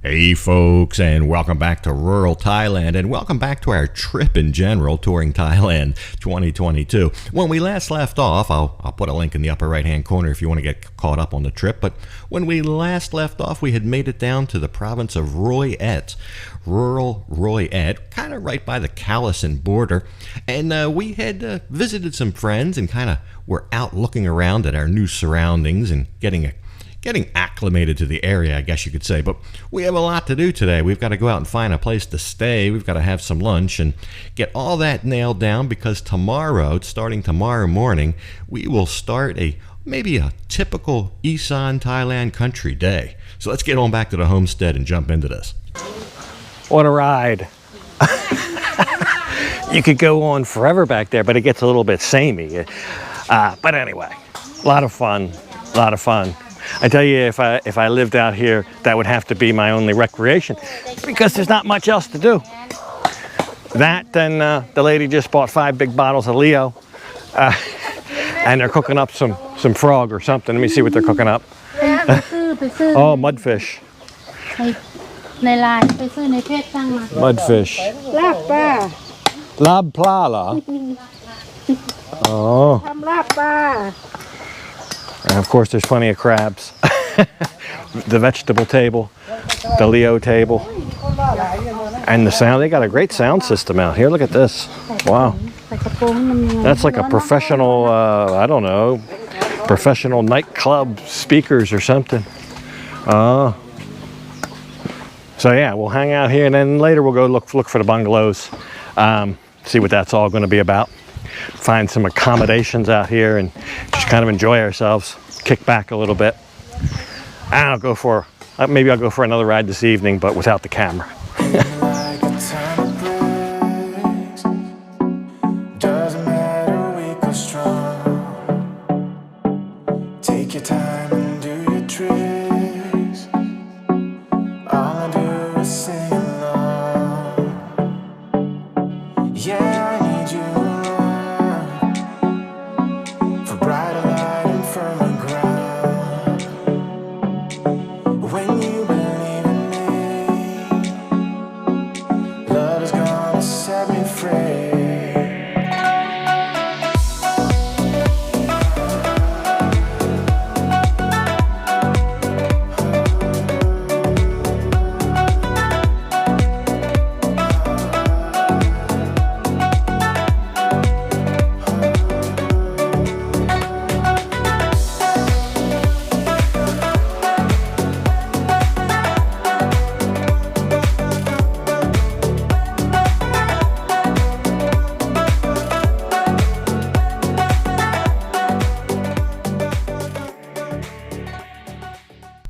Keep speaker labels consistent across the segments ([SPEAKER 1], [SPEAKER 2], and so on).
[SPEAKER 1] Hey folks, and welcome back to rural Thailand, and welcome back to our trip in general, touring Thailand 2022. When we last left off, I'll put a link in the upper right hand corner if you want to get caught up on the trip, but when we last left off, we had made it down to the province of Roi Et, rural Roi Et, kind of right by the Callison border, and we had visited some friends and kind of were out looking around at our new surroundings and getting acclimated to the area, I guess you could say. But we have a lot to do today. We've got to go out and find a place to stay. We've got to have some lunch and get all that nailed down, because tomorrow, starting tomorrow morning, we will start maybe a typical Isan Thailand country day. So let's get on back to the homestead and jump into this.
[SPEAKER 2] What a ride. You could go on forever back there, but it gets a little bit samey. But anyway, a lot of fun. I tell you, if I lived out here, that would have to be my only recreation, because there's not much else to do. That, and the lady just bought 5 big bottles of Leo, and they're cooking up some frog or something. Let me see what they're cooking up. Oh, mudfish. Mudfish. Lab pla la. Oh. And of course, there's plenty of crabs. The vegetable table, the Leo table, and the sound. They got a great sound system out here. Look at this. Wow. That's like a professional, I don't know, professional nightclub speakers or something. So yeah, we'll hang out here, and then later we'll go look for the bungalows, see what that's all going to be about. Find some accommodations out here and just kind of enjoy ourselves, kick back a little bit. And maybe I'll go for another ride this evening, but without the camera.
[SPEAKER 3] Take your time and do your tricks. All I do is sing along. Yeah, I need you around for brighter light and firmer ground. When you believe in me, love is gonna set me free.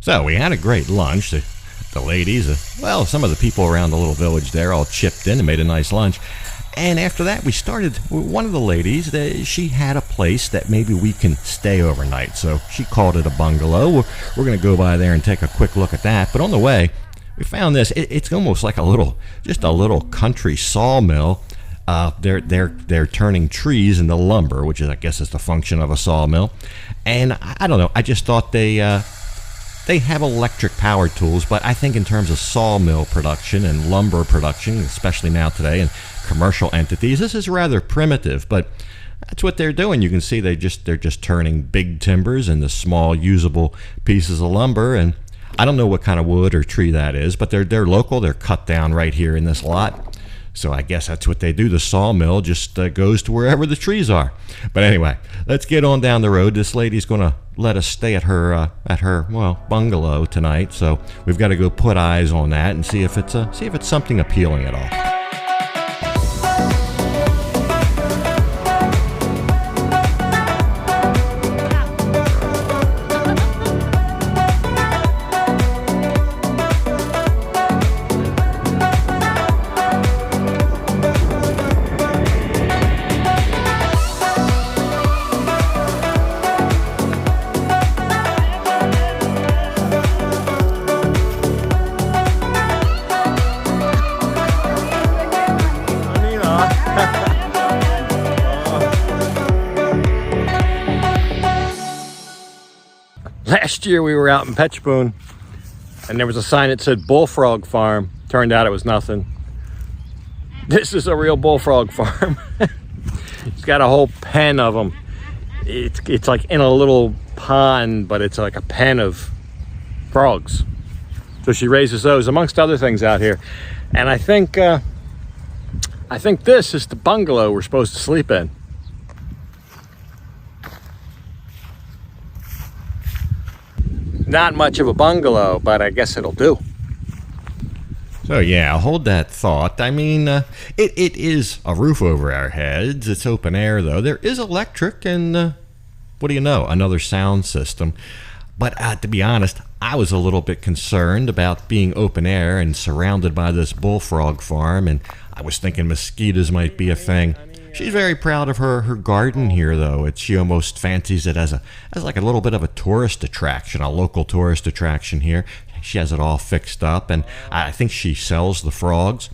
[SPEAKER 1] So we had a great lunch. The ladies, well, some of the people around the little village there all chipped in and made a nice lunch. And after that, we started, one of the ladies, she had a place that maybe we can stay overnight. So she called it a bungalow. We're going to go by there and take a quick look at that. But on the way, we found this. It's almost like just a little country sawmill. They're turning trees into lumber, which is, I guess, is the function of a sawmill. And I don't know, I just thought they have electric power tools, but I think in terms of sawmill production and lumber production, especially now today, and commercial entities, this is rather primitive. But that's what they're doing. You can see they're just turning big timbers into small usable pieces of lumber, and I don't know what kind of wood or tree that is, but they're local. They're cut down right here in this lot. So I guess that's what they do. The sawmill just goes to wherever the trees are. But anyway, let's get on down the road. This lady's going to let us stay at her bungalow tonight. So we've got to go put eyes on that and see if it's something appealing at all.
[SPEAKER 2] Last year we were out in Pechboon and there was a sign that said Bullfrog Farm. Turned out it was nothing. This is a real bullfrog farm. It's got a whole pen of them. It's like in a little pond, but it's like a pen of frogs. So she raises those amongst other things out here. And I think this is the bungalow we're supposed to sleep in. Not much of a bungalow, but I guess it'll do.
[SPEAKER 1] So yeah, hold that thought. I mean, it is a roof over our heads. It's open air, though. There is electric and, what do you know, another sound system. But to be honest, I was a little bit concerned about being open air and surrounded by this bullfrog farm, and I was thinking mosquitoes might be a thing. She's very proud of her garden here, though. She almost fancies it as like a little bit of a tourist attraction, a local tourist attraction here. She has it all fixed up, and I think she sells the frogs.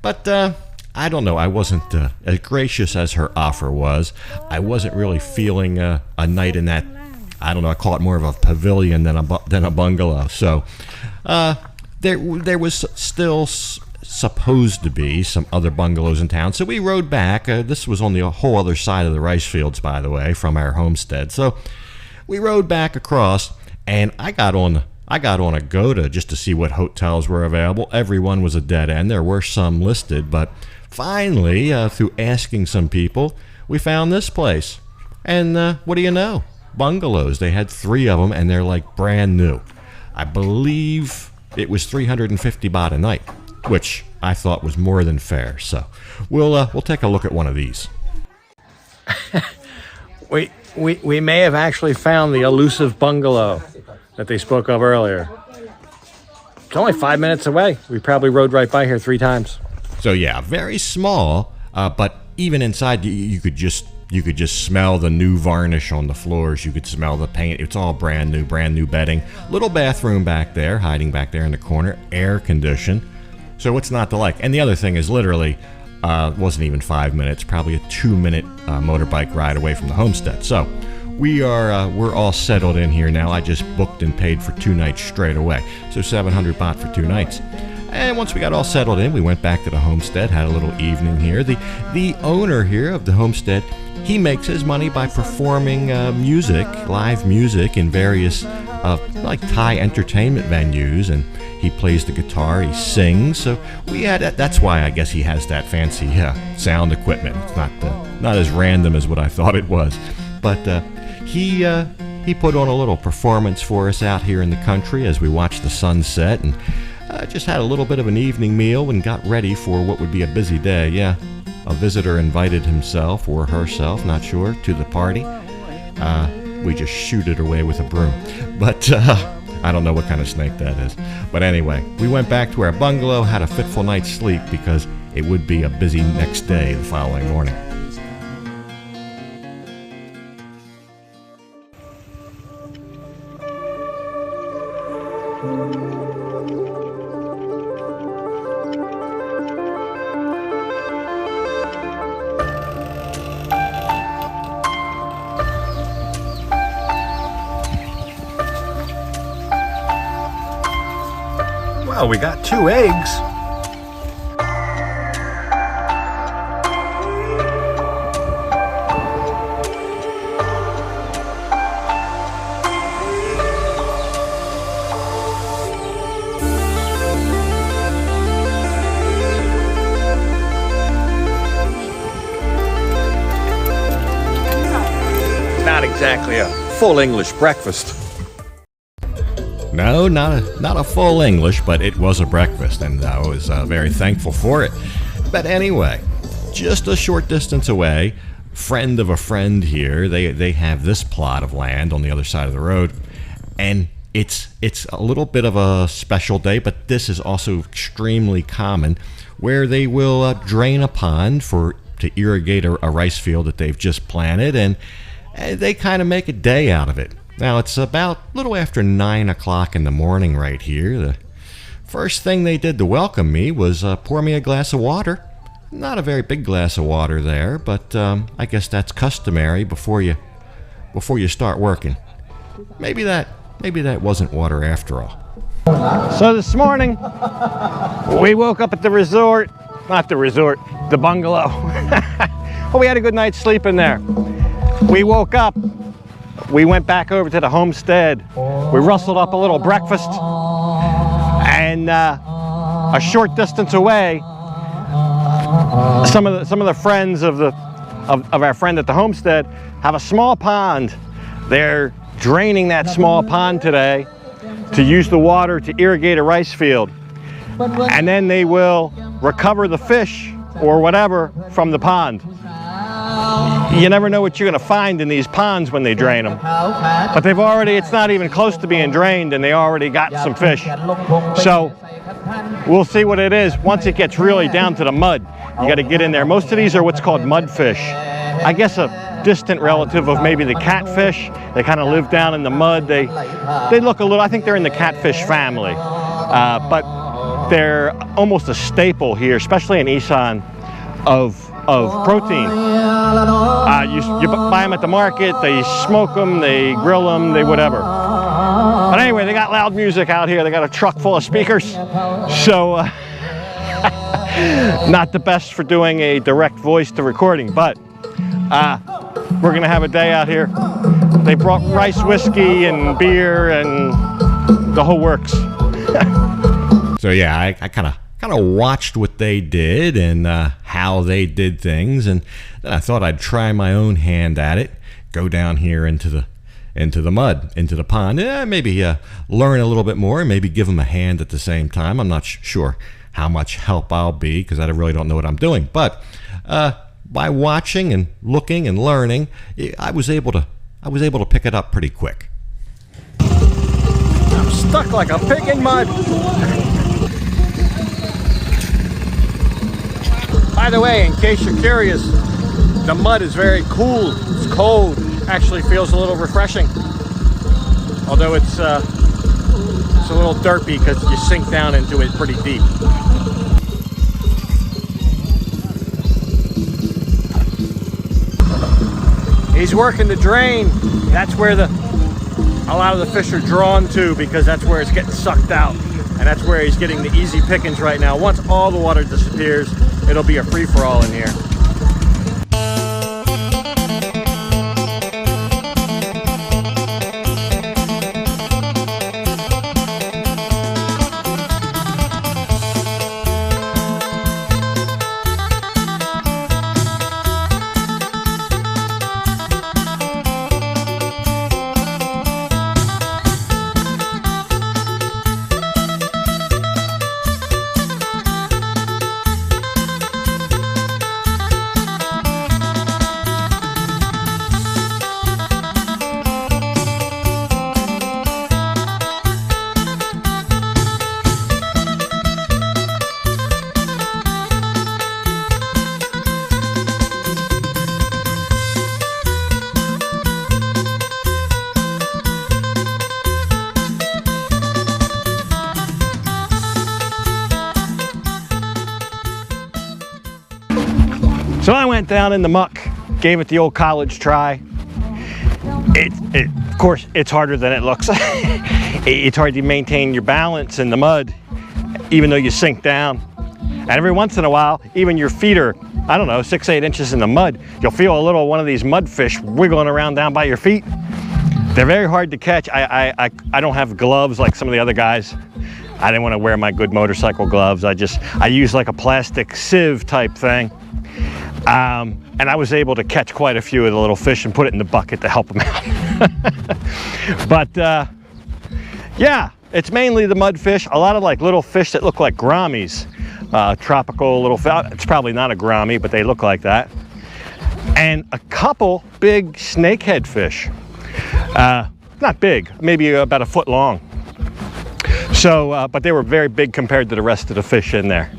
[SPEAKER 1] But I don't know. I wasn't as gracious as her offer was. I wasn't really feeling a night in that. I don't know. I call it more of a pavilion than a bungalow. So there was still supposed to be some other bungalows in town, so we rode back. This was on the whole other side of the rice fields, by the way, from our homestead. So we rode back across, and I got on a Goda just to see what hotels were available. Everyone was a dead end. There were some listed, but finally, through asking some people, we found this place. And what do you know? Bungalows. They had 3 of them, and they're like brand new. I believe it was 350 baht a night, which I thought was more than fair. So we'll take a look at one of these.
[SPEAKER 2] We may have actually found the elusive bungalow that they spoke of earlier. It's only 5 minutes away. We probably rode right by here 3 times.
[SPEAKER 1] So yeah, very small, but even inside you could just smell the new varnish on the floors. You could smell the paint. It's all brand new bedding. Little bathroom back there, hiding back there in the corner, air conditioned. So what's not to like? And the other thing is literally, wasn't even 5 minutes, probably a 2-minute motorbike ride away from the homestead. So we're all settled in here now. I just booked and paid for 2 nights straight away. So 700 baht for 2 nights. And once we got all settled in, we went back to the homestead, had a little evening here. The owner here of the homestead, he makes his money by performing live music in various like Thai entertainment venues, and he plays the guitar, he sings. So that's why I guess he has that fancy sound equipment. It's not as random as what I thought it was, but he put on a little performance for us out here in the country as we watched the sunset, and just had a little bit of an evening meal and got ready for what would be a busy day. Yeah, a visitor invited himself or herself, not sure, to the party. We just shooted away with a broom, but I don't know what kind of snake that is. But anyway, we went back to our bungalow, had a fitful night's sleep because it would be a busy next day the following morning.
[SPEAKER 2] Well, we got 2 eggs. not exactly a full English breakfast.
[SPEAKER 1] No, not a full English, but it was a breakfast, and I was very thankful for it. But anyway, just a short distance away, friend of a friend here, they have this plot of land on the other side of the road, and it's a little bit of a special day, but this is also extremely common, where they will drain a pond to irrigate a rice field that they've just planted, and they kind of make a day out of it. Now, it's about a little after 9 o'clock in the morning right here. The first thing they did to welcome me was pour me a glass of water. Not a very big glass of water there, but I guess that's customary before you start working. Maybe that wasn't water after all.
[SPEAKER 2] So this morning, we woke up at the resort, not the resort, the bungalow. Well, we had a good night's sleep in there. We woke up, we went back over to the homestead, we rustled up a little breakfast, and a short distance away, some of the friends of our friend at the homestead have a small pond. They're draining that small pond today to use the water to irrigate a rice field, and then they will recover the fish or whatever from the pond. You never know what you're going to find in these ponds when they drain them, but it's not even close to being drained, and they already got some fish. So we'll see what it is once it gets really down to the mud. You got to get in there. Most of these are what's called mudfish. I guess a distant relative of maybe the catfish. They kind of live down in the mud. They look a little, I think they're in the catfish family, but they're almost a staple here, especially in Isan, of protein. You buy them at the market, they smoke them, they grill them, they whatever. But anyway, they got loud music out here. They got a truck full of speakers. So not the best for doing a direct voice to recording, but we're gonna have a day out here. They brought rice whiskey and beer and the whole works.
[SPEAKER 1] So yeah, I kind of watched what they did and how they did things, and then I thought I'd try my own hand at it. Go down here into the mud, into the pond. Maybe learn a little bit more, maybe give them a hand at the same time. I'm not sure how much help I'll be because I really don't know what I'm doing. But by watching and looking and learning, I was able to pick it up pretty quick.
[SPEAKER 2] I'm stuck like a pig in mud. By the way, in case you're curious, the mud is very cool. It's cold. Actually feels a little refreshing. Although it's a little derpy because you sink down into it pretty deep. He's working the drain. That's where a lot of the fish are drawn to, because that's where it's getting sucked out. And that's where he's getting the easy pickings right now. Once all the water disappears, it'll be a free-for-all in here. So I went down in the muck, gave it the old college try. Of course, it's harder than it looks. It's hard to maintain your balance in the mud, even though you sink down. And every once in a while, even your feet are, I don't know, 6-8 inches in the mud. You'll feel a little one of these mudfish wiggling around down by your feet. They're very hard to catch. I don't have gloves like some of the other guys. I didn't want to wear my good motorcycle gloves. I use like a plastic sieve type thing. And I was able to catch quite a few of the little fish and put it in the bucket to help them out. But yeah, it's mainly the mudfish. A lot of like little fish that look like gouramis, tropical little fish. It's probably not a gourami, but they look like that. And a couple big snakehead fish. Not big, maybe about a foot long. So, but they were very big compared to the rest of the fish in there.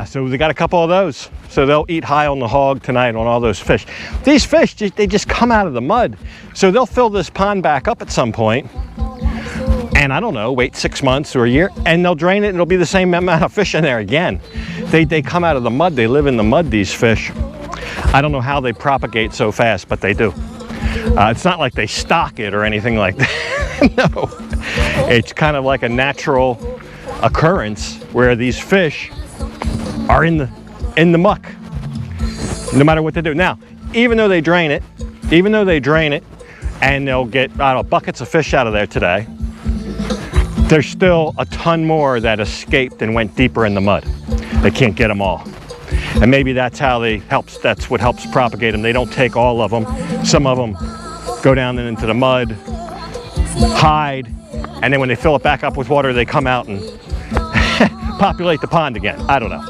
[SPEAKER 2] So they got a couple of those. So they'll eat high on the hog tonight on all those fish. These fish, they just come out of the mud. So they'll fill this pond back up at some point, and I don't know, wait 6 months or a year, and they'll drain it and it'll be the same amount of fish in there again. They come out of the mud, they live in the mud, these fish. I don't know how they propagate so fast, but they do. It's not like they stock it or anything like that. No, it's kind of like a natural occurrence where these fish are in the muck, no matter what they do. Now, even though they drain it, and they'll get, I don't know, buckets of fish out of there today, there's still a ton more that escaped and went deeper in the mud. They can't get them all. And maybe that's how that's what helps propagate them. They don't take all of them. Some of them go down into the mud, hide, and then when they fill it back up with water, they come out and populate the pond again. I don't know.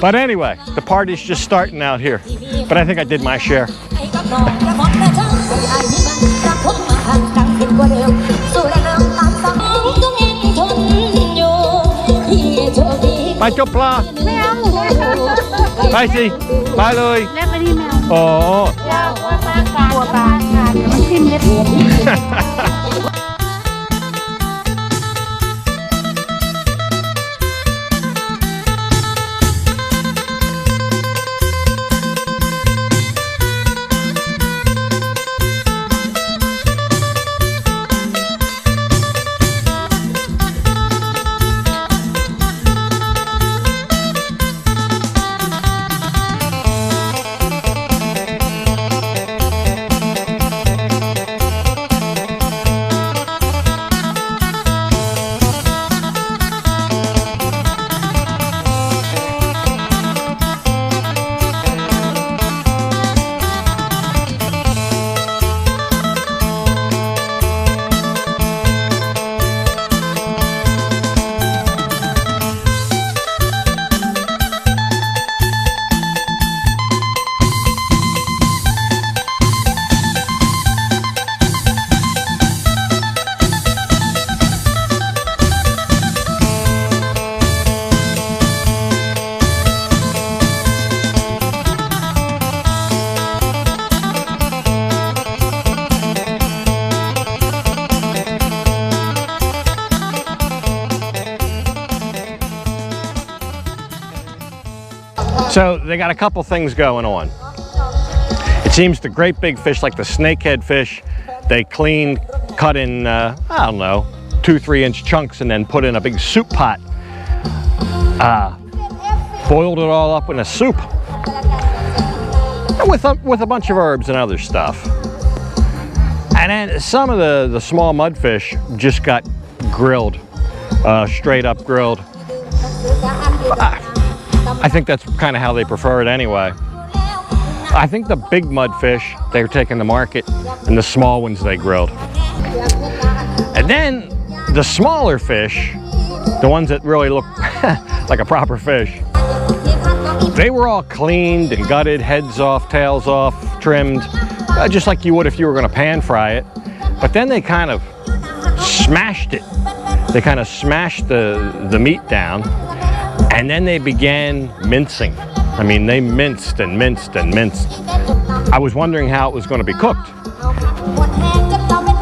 [SPEAKER 2] But anyway, the party's just starting out here. But I think I did my share. Bye, chop pla. ไปสิไปเลยเล็บอันนี้แมวอ๋อเราว่าปลาตัวปลาค่ะเดี๋ยวมันทิ่มเล็บ So they got a couple things going on. It seems the great big fish like the snakehead fish, they clean, cut in, I don't know, 2-3 inch chunks and then put in a big soup pot. Boiled it all up in a soup with a bunch of herbs and other stuff. And then some of the small mudfish just got grilled, straight up grilled. I think that's kind of how they prefer it anyway. I think the big mudfish, they're taking to market, and the small ones they grilled. And then the smaller fish, the ones that really look like a proper fish, they were all cleaned and gutted, heads off, tails off, trimmed, just like you would if you were going to pan fry it. But then they kind of smashed it. They kind of smashed the meat down, and then they began mincing. I mean, they minced and minced and minced. I was wondering how it was going to be cooked.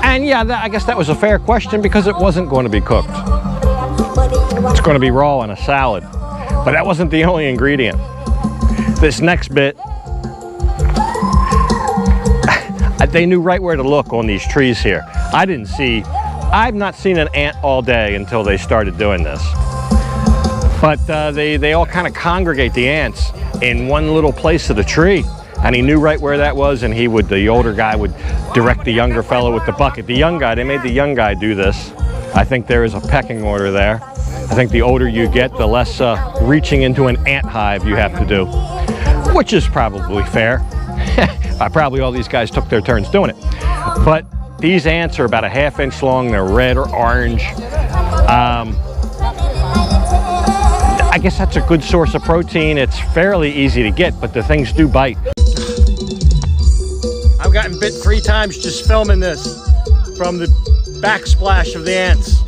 [SPEAKER 2] And yeah, I guess that was a fair question because it wasn't going to be cooked. It's going to be raw in a salad. But that wasn't the only ingredient. This next bit, they knew right where to look on these trees here. I've not seen an ant all day until they started doing this. But they all kind of congregate, the ants, in one little place of the tree. And he knew right where that was, and the older guy would direct the younger fellow with the bucket. The young guy, they made the young guy do this. I think there is a pecking order there. I think the older you get, the less reaching into an ant hive you have to do. which is probably fair. Probably all these guys took their turns doing it. But these ants are about a ½ inch long. They're red or orange. I guess that's a good source of protein. It's fairly easy to get, but the things do bite. I've gotten bit 3 times just filming this from the backsplash of the ants.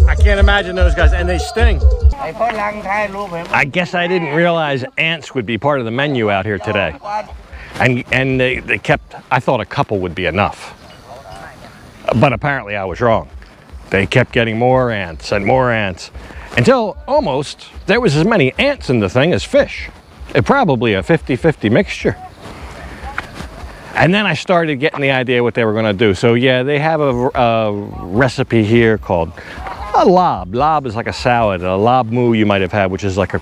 [SPEAKER 2] I can't imagine those guys, and they sting. I guess I didn't realize ants would be part of the menu out here today. And they kept, I thought a couple would be enough. But apparently I was wrong. They kept getting more ants and more ants until almost there was as many ants in the thing as fish. It probably a 50-50 mixture. And then I started getting the idea what they were going to do. So yeah, they have a recipe here called a lob. Lob is like a salad. A lob mu you might have had, which is like a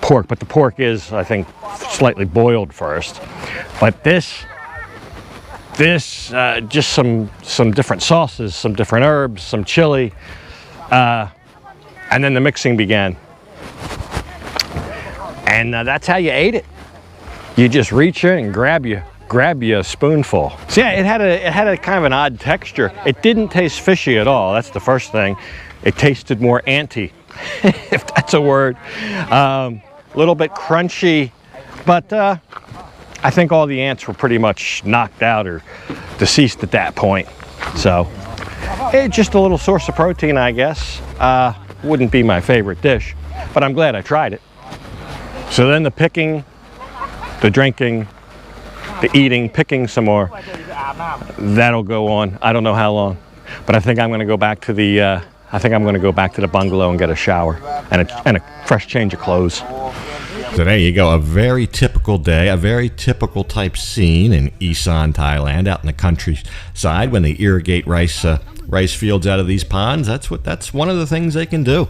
[SPEAKER 2] pork, but the pork is, I think, slightly boiled first. But this just some different sauces, some different herbs, some chili, and then the mixing began. And that's how you ate it. You just reach in and grab you a spoonful. So yeah, it had a kind of an odd texture. It didn't taste fishy at all. That's the first thing. It tasted more anty, if that's a word. A little bit crunchy, but I think all the ants were pretty much knocked out or deceased at that point. So it's just a little source of protein, I guess. Wouldn't be my favorite dish, but I'm glad I tried it. So then the picking, the drinking, the eating, picking some more, that'll go on. I don't know how long, but I think I'm going to go back to the bungalow and get a shower and a fresh change of clothes.
[SPEAKER 1] So there you go, a very typical day, a very typical type scene in Isan, Thailand, out in the countryside when they irrigate rice fields out of these ponds. That's one of the things they can do.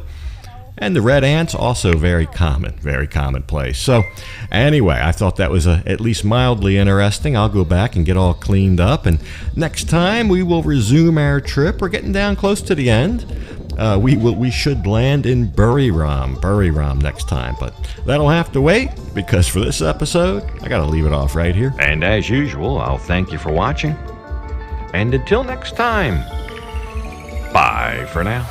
[SPEAKER 1] And the red ants, also very commonplace. So anyway, I thought that was at least mildly interesting. I'll go back and get all cleaned up, and next time we will resume our trip. We're getting down close to the end. We should land in Buriram next time, but that'll have to wait, because for this episode, I gotta leave it off right here. And as usual, I'll thank you for watching, and until next time, bye for now.